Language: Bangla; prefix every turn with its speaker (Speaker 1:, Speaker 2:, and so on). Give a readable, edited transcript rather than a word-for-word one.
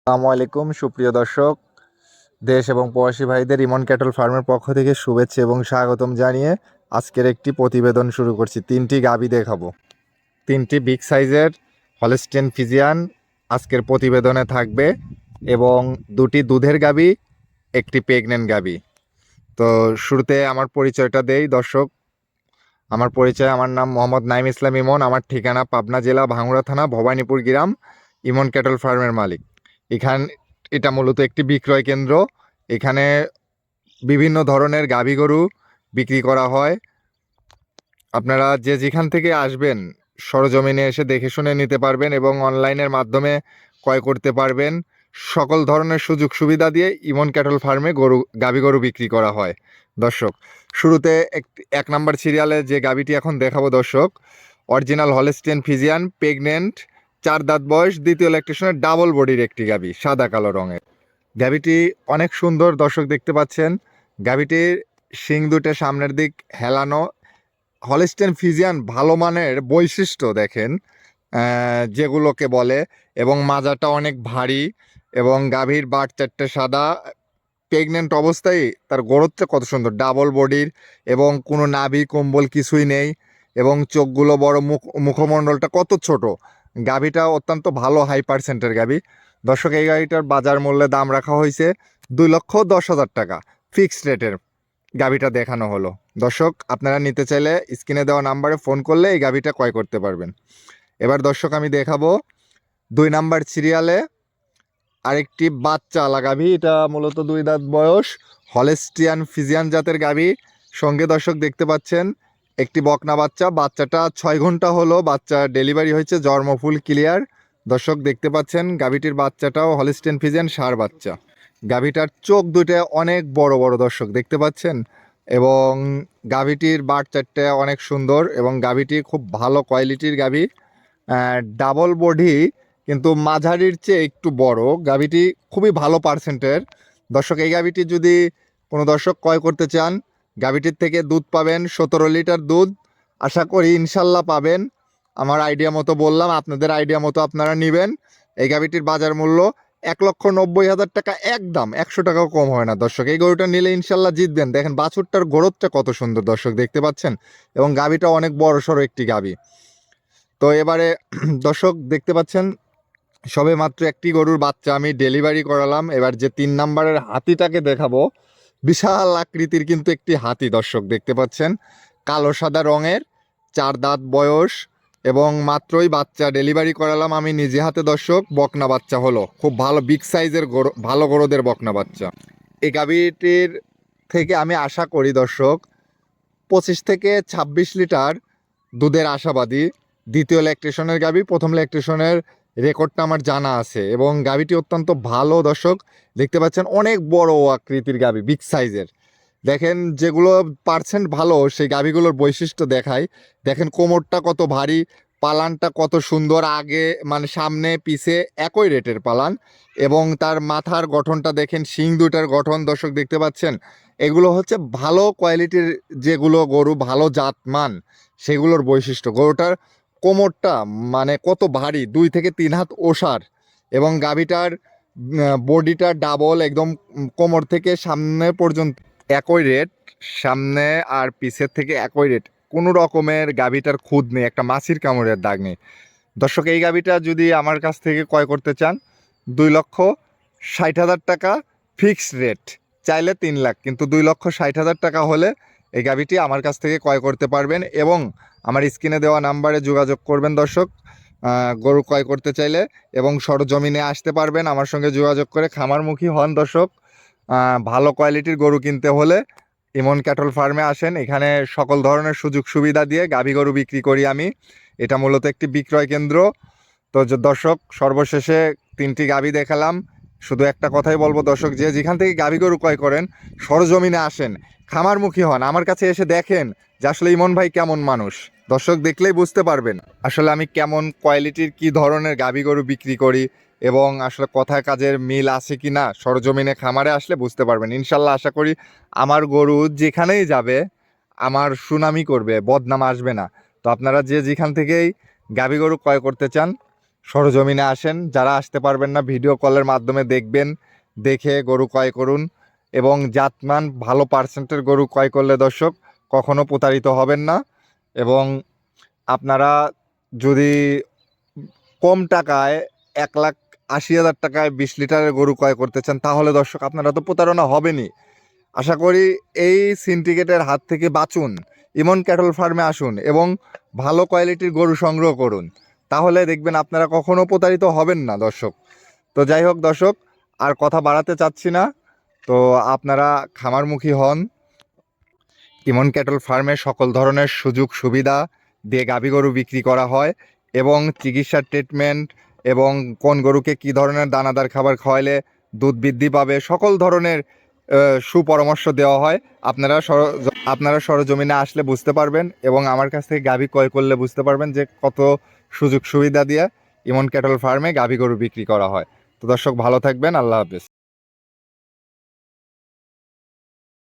Speaker 1: আসসালামু আলাইকুম সুপ্রিয় দর্শক, দেশ এবং প্রবাসী ভাইদের ইমন ক্যাটল ফার্মের পক্ষ থেকে শুভেচ্ছা এবং স্বাগতম জানিয়ে আজকের একটি প্রতিবেদন শুরু করছি। তিনটি গাভী দেখাবো, তিনটি বিগ সাইজের হলস্টেইন ফ্রিজিয়ান আজকের প্রতিবেদনে থাকবে এবং দুটি দুধের গাভী, একটি প্রেগনেন্ট গাভী। তো শুরুতে আমার পরিচয়টা দেই দর্শক। আমার নাম মোহাম্মদ নাইম ইসলাম ইমন। আমার ঠিকানা পাবনা জেলা ভাঙ্গুড়া থানা ভবানীপুর গ্রাম। ইমন ক্যাটল ফার্মের মালিক। এটা মূলত একটি বিক্রয় কেন্দ্র। এখানে বিভিন্ন ধরনের গাভী গরু বিক্রি করা হয়। আপনারা যে যেখান থেকে আসবেন সরজমিনে এসে দেখে শুনে নিতে পারবেন এবং অনলাইনের মাধ্যমে ক্রয় করতে পারবেন। সকল ধরনের সুযোগ সুবিধা দিয়ে ইমন ক্যাটল ফার্মে গাভী গরু বিক্রি করা হয়। দর্শক, শুরুতে এক নাম্বার সিরিয়ালে যে গাভীটি এখন দেখাবো দর্শক, অরিজিনাল হলস্টেইন ফ্রিজিয়ান, প্রেগনেন্ট, 4 দাঁত বয়স, দ্বিতীয় ল্যাকটেশনের, ডাবল বডির একটি গাভী, সাদা কালো রঙের। গাভীটি অনেক সুন্দর দর্শক, দেখতে পাচ্ছেন গাভীটির শিং দুটো সামনের দিক হেলানো। হলস্টেইন ফ্রিজিয়ান ভালো মানের বৈশিষ্ট্য দেখেন যেগুলোকে বলে, এবং মাজাটা অনেক ভারী এবং গাভীর বাট চারটে সাদা। প্রেগনেন্ট অবস্থায় তার গোড়টা কত সুন্দর, ডাবল বডির, এবং কোনো নাভি কম্বল কিছুই নেই, এবং চোখগুলো বড়, মুখমণ্ডলটা কত ছোট। গাভীটা অত্যন্ত ভালো হাই পার্সেন্টের গাভী। দর্শক, এই গাড়িটার বাজার মূল্যে দাম রাখা হয়েছে 2,10,000 টাকা, ফিক্সড রেটের গাভীটা দেখানো হলো। দর্শক, আপনারা নিতে চাইলে স্ক্রিনে দেওয়া নাম্বারে ফোন করলে এই গাভীটা ক্রয় করতে পারবেন। এবার দর্শক, আমি দেখাবো 2 নাম্বার সিরিয়ালে আরেকটি বাচ্চা আলা গাভী। এটা মূলত 2 দাঁত বয়স, হলস্টিয়ান ফ্রিজিয়ান জাতের গাভী। সঙ্গে দর্শক দেখতে পাচ্ছেন একটি বকনা বাচ্চা। বাচ্চাটা 6 ঘন্টা হলো বাচ্চা ডেলিভারি হয়েছে, জন্ম ফুল ক্লিয়ার। দর্শক দেখতে পাচ্ছেন গাভীটির বাচ্চাটাও হলস্টেইন ফ্রিজিয়ান ষাঁড় বাচ্চা। গাভীটার চোখ দুটো অনেক বড় বড় দর্শক দেখতে পাচ্ছেন, এবং গাভীটির বাট চারটে অনেক সুন্দর, এবং গাভীটি খুব ভালো কোয়ালিটির গাভী। ডাবল বডি কিন্তু মাঝারির চেয়ে একটু বড়। গাভীটি খুবই ভালো পার্সেন্টের। দর্শক, এই গাভীটি যদি কোনো দর্শক ক্রয় করতে চান, গাভীটির থেকে দুধ পাবেন 17 লিটার দুধ, আশা করি ইনশাল্লাহ পাবেন। আমার আইডিয়া মতো বললাম, আপনাদের আইডিয়া মতো আপনারা নেবেন। এই গাভীটির বাজার মূল্য 1,90,000 টাকা, একদম 100 টাকাও কম হয় না। দর্শক, এই গরুটা নিলে ইনশাল্লাহ জিতবেন। দেখেন বাছুরটার গোড়তটা কত সুন্দর দর্শক দেখতে পাচ্ছেন, এবং গাভীটা অনেক বড় সড়ো একটি গাভী। তো এবারে দর্শক দেখতে পাচ্ছেন সবে মাত্র একটি গরুর বাচ্চা আমি ডেলিভারি করালাম। এবার যে 3 নাম্বারের হাতিটাকে দেখাবো, বিশাল আকৃতির কিন্তু একটি হাতি দর্শক দেখতে পাচ্ছেন, কালো সাদা রঙের, 4 দাঁত বয়স, এবং মাত্রই বাচ্চা ডেলিভারি করালাম আমি নিজে হাতে দর্শক। বকনা বাচ্চা হলো, খুব ভালো বিগ সাইজের গরু, ভালো গরুদের বকনা বাচ্চা। এই গাভীটির থেকে আমি আশা করি দর্শক 25 থেকে 26 লিটার দুধের আশাবাদী। দ্বিতীয় ল্যাকটেশনের গাভী, প্রথম ল্যাকটেশনের রেকর্ডটা আমার জানা আছে, এবং গাভীটি অত্যন্ত ভালো দর্শক দেখতে পাচ্ছেন, অনেক বড় আকৃতির গাভী, বিগ সাইজের। দেখেন যেগুলো পার্সেন্ট ভালো সেই গাভীগুলোর বৈশিষ্ট্য দেখায়। দেখেন কোমরটা কত ভারী, পালানটা কত সুন্দর, আগে মানে সামনে পিছে একই রেটের পালান, এবং তার মাথার গঠনটা দেখেন, শিং দুটার গঠন দর্শক দেখতে পাচ্ছেন। এগুলো হচ্ছে ভালো কোয়ালিটির যেগুলো গরু, ভালো জাতমান, সেগুলোর বৈশিষ্ট্য। গরুটার কোমরটা মানে কত ভারী, 2 থেকে 3 হাত ওসার, এবং গাভীটার বডিটা ডাবল, একদম কোমর থেকে সামনে পর্যন্ত একই রেট, সামনে আর পিছের থেকে একই রেট, কোনো রকমের গাভীটার খুদ নেই, একটা মাছির কামড়ের দাগ নেই। দর্শক, এই গাভীটা যদি আমার কাছ থেকে ক্রয় করতে চান 2,60,000 টাকা ফিক্সড রেট, চাইলে 3 লাখ, কিন্তু 2,60,000 টাকা হলে এই গাভীটি আমার কাছ থেকে ক্রয় করতে পারবেন এবং আমার স্ক্রিনে দেওয়া নাম্বারে যোগাযোগ করবেন দর্শক গরু ক্রয় করতে চাইলে, এবং সরজমিনে আসতে পারবেন আমার সঙ্গে যোগাযোগ করে খামারমুখী হন দর্শক। ভালো কোয়ালিটির গরু কিনতে হলে ইমন ক্যাটল ফার্মে আসেন, এখানে সকল ধরনের সুযোগ সুবিধা দিয়ে গাভী গরু বিক্রি করি আমি। এটা মূলত একটি বিক্রয় কেন্দ্র। তো দর্শক, সর্বশেষে 3টি গাভী দেখালাম। শুধু একটা কথাই বলবো দর্শক, যে যেখান থেকে গাভী গরু ক্রয় করেন সরজমিনে আসেন, খামারমুখী হন, আমার কাছে এসে দেখেন যে আসলে ইমন ভাই কেমন মানুষ। দর্শক দেখলেই বুঝতে পারবেন আসলে আমি কেমন কোয়ালিটির কি ধরনের গাভী গরু বিক্রি করি এবং আসলে কথায় কাজের মিল আছে কি না, সরজমিনে খামারে আসলে বুঝতে পারবেন। ইনশাল্লাহ আশা করি আমার গরু যেখানেই যাবে আমার সুনামই করবে, বদনাম আসবে না। তো আপনারা যে যেখান থেকেই গাভী গরু ক্রয় করতে চান সরজমিনে আসেন, যারা আসতে পারবেন না ভিডিও কলের মাধ্যমে দেখবেন, দেখে গরু ক্রয় করুন। এবং জাতমান ভালো পার্সেন্টের গরু ক্রয় করলে দর্শক কখনো প্রতারিত হবেন না। এবং আপনারা যদি কম টাকায় 1,80,000 টাকায় 20 লিটারের গরু ক্রয় করতে চান তাহলে দর্শক আপনারা তো প্রতারণা হবেনই। আশা করি এই সিন্ডিকেটের হাত থেকে বাঁচুন, ইমন ক্যাটল ফার্মে আসুন এবং ভালো কোয়ালিটির গরু সংগ্রহ করুন, তাহলে দেখবেন আপনারা কখনো প্রতারিত হবেন না দর্শক। তো যাই হোক দর্শক, আর কথা বাড়াতে চাচ্ছি না। তো আপনারা খামারমুখী হন, ইমন ক্যাটল ফার্মে সকল ধরনের সুযোগ সুবিধা দিয়ে গাভী গরু বিক্রি করা হয় এবং চিকিৎসার ট্রিটমেন্ট এবং কোন গরুকে কী ধরনের দানাদার খাবার খাওয়াইলে দুধ বৃদ্ধি পাবে সকল ধরনের সুপরামর্শ দেওয়া হয়। আপনারা সরজমিনে আসলে বুঝতে পারবেন এবং আমার কাছ থেকে গাভী ক্রয় করলে বুঝতে পারবেন যে কত সুযোগ সুবিধা দিয়ে ইমন ক্যাটল ফার্মে গাভী গরু বিক্রি করা হয়। তো দর্শক ভালো থাকবেন, আল্লাহ হাফেজ।